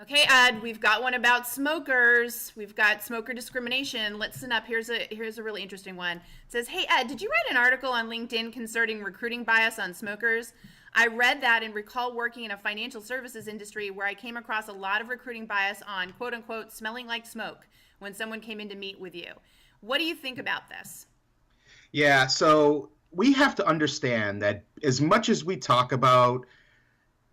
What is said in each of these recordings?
Okay, Ed, we've got one about smokers. We've got smoker discrimination. Listen up. Here's a really interesting one. It says, "Hey Ed, did you write an article on LinkedIn concerning recruiting bias on smokers? I read that and recall working in a financial services industry where I came across a lot of recruiting bias on quote unquote smelling like smoke when someone came in to meet with you. What do you think about this?" Yeah, so we have to understand that as much as we talk about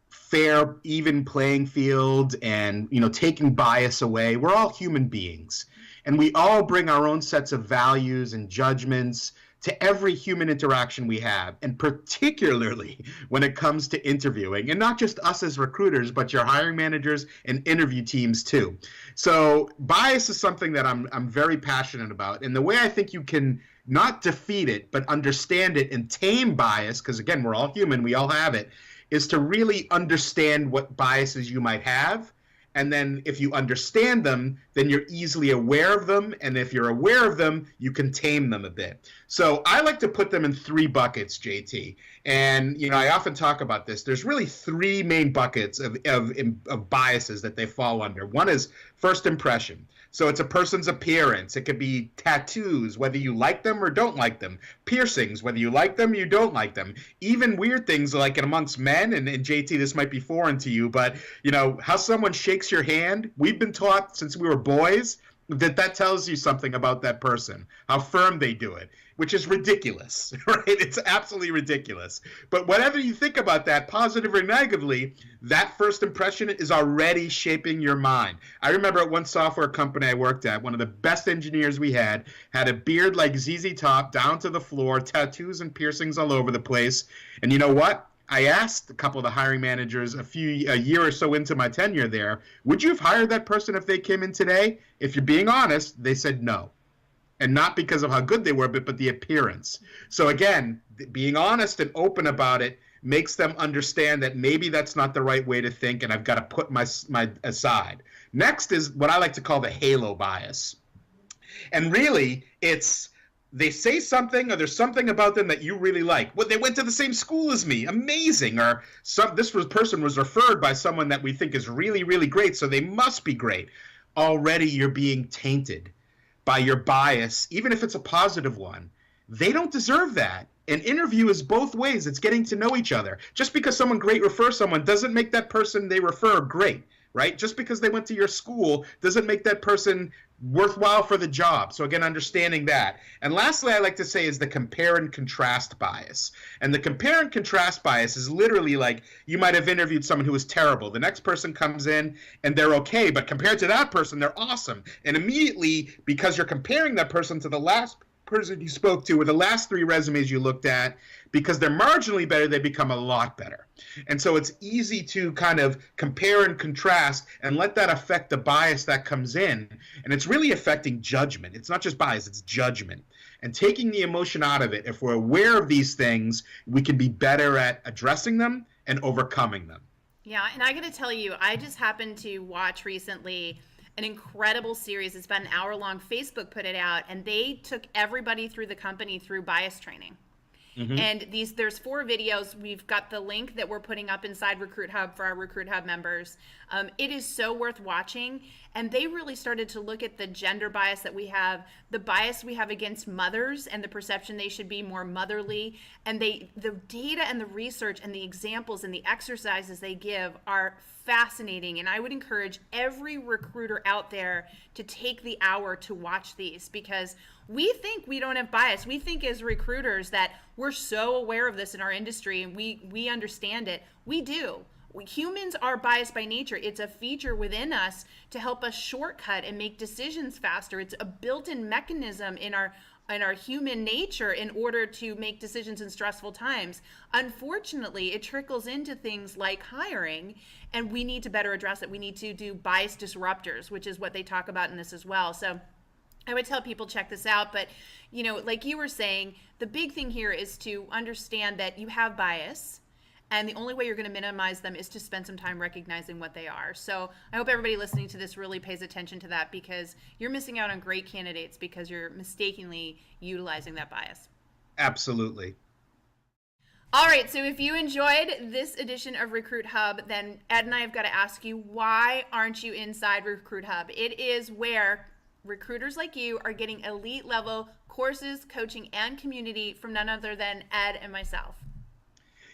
fair, even playing field and, taking bias away, we're all human beings. And we all bring our own sets of values and judgments to every human interaction we have, and particularly when it comes to interviewing, and not just us as recruiters, but your hiring managers and interview teams too. So bias is something that I'm very passionate about. And the way I think you can not defeat it, but understand it and tame bias, because again, we're all human, we all have it, is to really understand what biases you might have. And then if you understand them, then you're easily aware of them. And if you're aware of them, you can tame them a bit. So I like to put them in three buckets, JT. And, I often talk about this. There's really three main buckets of biases that they fall under. One is first impression. So it's a person's appearance. It could be tattoos, whether you like them or don't like them. Piercings, whether you like them or you don't like them. Even weird things like amongst men, and JT, this might be foreign to you, but, how someone shakes your hand. We've been taught since we were boys that tells you something about that person, how firm they do it, which is ridiculous, right? It's absolutely ridiculous. But whatever you think about that, positive or negatively, that first impression is already shaping your mind. I remember at one software company I worked at, one of the best engineers we had a beard like ZZ Top down to the floor, tattoos and piercings all over the place. And you know what? I asked a couple of the hiring managers a year or so into my tenure there, would you have hired that person if they came in today? If you're being honest, they said no. And not because of how good they were, but the appearance. So again, being honest and open about it makes them understand that maybe that's not the right way to think, and I've got to put my aside. Next is what I like to call the halo bias. And really, it's they say something or there's something about them that you really like. Well, they went to the same school as me. Amazing. Or person was referred by someone that we think is really, really great, so they must be great. Already you're being tainted by your bias, even if it's a positive one. They don't deserve that. An interview is both ways. It's getting to know each other. Just because someone great refers someone doesn't make that person they refer great, right? Just because they went to your school doesn't make that person worthwhile for the job. So again, understanding that. And lastly, I like to say is the compare and contrast bias. And the compare and contrast bias is literally like you might have interviewed someone who was terrible. The next person comes in and they're okay, but compared to that person, they're awesome. And immediately, because you're comparing that person to the last person you spoke to or the last three resumes you looked at, because they're marginally better, they become a lot better. And so it's easy to kind of compare and contrast and let that affect the bias that comes in. And it's really affecting judgment. It's not just bias, it's judgment. And taking the emotion out of it, if we're aware of these things, we can be better at addressing them and overcoming them. Yeah, and I got to tell you, I just happened to watch recently an incredible series. It's about an hour long. Facebook put it out, and they took everybody through the company through bias training. Mm-hmm. And there's 4 videos. We've got the link that we're putting up inside RecruitHUB for our RecruitHUB members. It is so worth watching. And they really started to look at the gender bias that we have, the bias we have against mothers and the perception they should be more motherly. And the data and the research and the examples and the exercises they give are fascinating. And I would encourage every recruiter out there to take the hour to watch these, because we think we don't have bias. We think as recruiters that we're so aware of this in our industry and we understand it. We do. Humans are biased by nature. It's a feature within us to help us shortcut and make decisions faster. It's a built-in mechanism in our human nature in order to make decisions in stressful times. Unfortunately, it trickles into things like hiring, and we need to better address it. We need to do bias disruptors, which is what they talk about in this as well. So I would tell people check this out, but like you were saying, the big thing here is to understand that you have bias, and the only way you're going to minimize them is to spend some time recognizing what they are. So I hope everybody listening to this really pays attention to that, because you're missing out on great candidates because you're mistakenly utilizing that bias. Absolutely. All right, so if you enjoyed this edition of Recruit Hub, then Ed and I have got to ask you, why aren't you inside Recruit Hub? It is where recruiters like you are getting elite level courses, coaching, and community from none other than Ed and myself.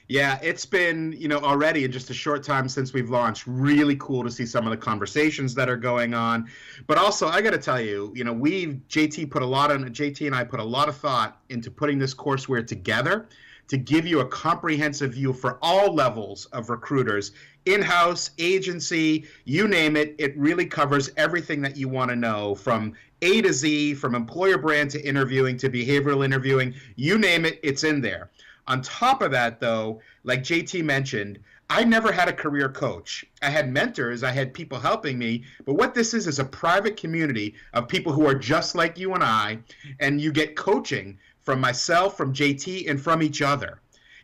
Yeah, it's been, already in just a short time since we've launched, really cool to see some of the conversations that are going on. But also, I got to tell you, JT and I put a lot of thought into putting this courseware together to give you a comprehensive view for all levels of recruiters, in-house, agency, you name it. It really covers everything that you want to know, from A to Z, from employer brand to interviewing to behavioral interviewing. You name it, it's in there. On top of that, though, like JT mentioned, I never had a career coach. I had mentors, I had people helping me, but what this is a private community of people who are just like you and I, and you get coaching from myself, from JT, and from each other.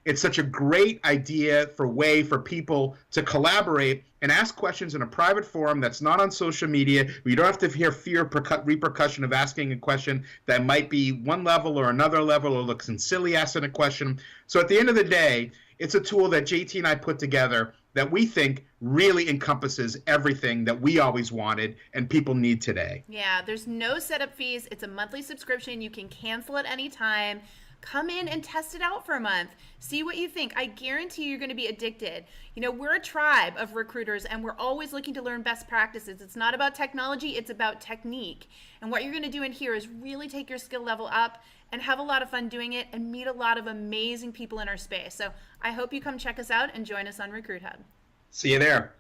It's such a great way for people to collaborate and ask questions in a private forum that's not on social media, where you don't have to hear repercussion of asking a question that might be one level or another level, or looks silly asking a question. So at the end of the day, it's a tool that JT and I put together that we think really encompasses everything that we always wanted and people need today. Yeah, there's no setup fees. It's a monthly subscription. You can cancel at any time. Come in and test it out for a month. See what you think. I guarantee you're going to be addicted. We're a tribe of recruiters, and we're always looking to learn best practices. It's not about technology, it's about technique. And what you're going to do in here is really take your skill level up and have a lot of fun doing it and meet a lot of amazing people in our space. So I hope you come check us out and join us on RecruitHUB. See you there.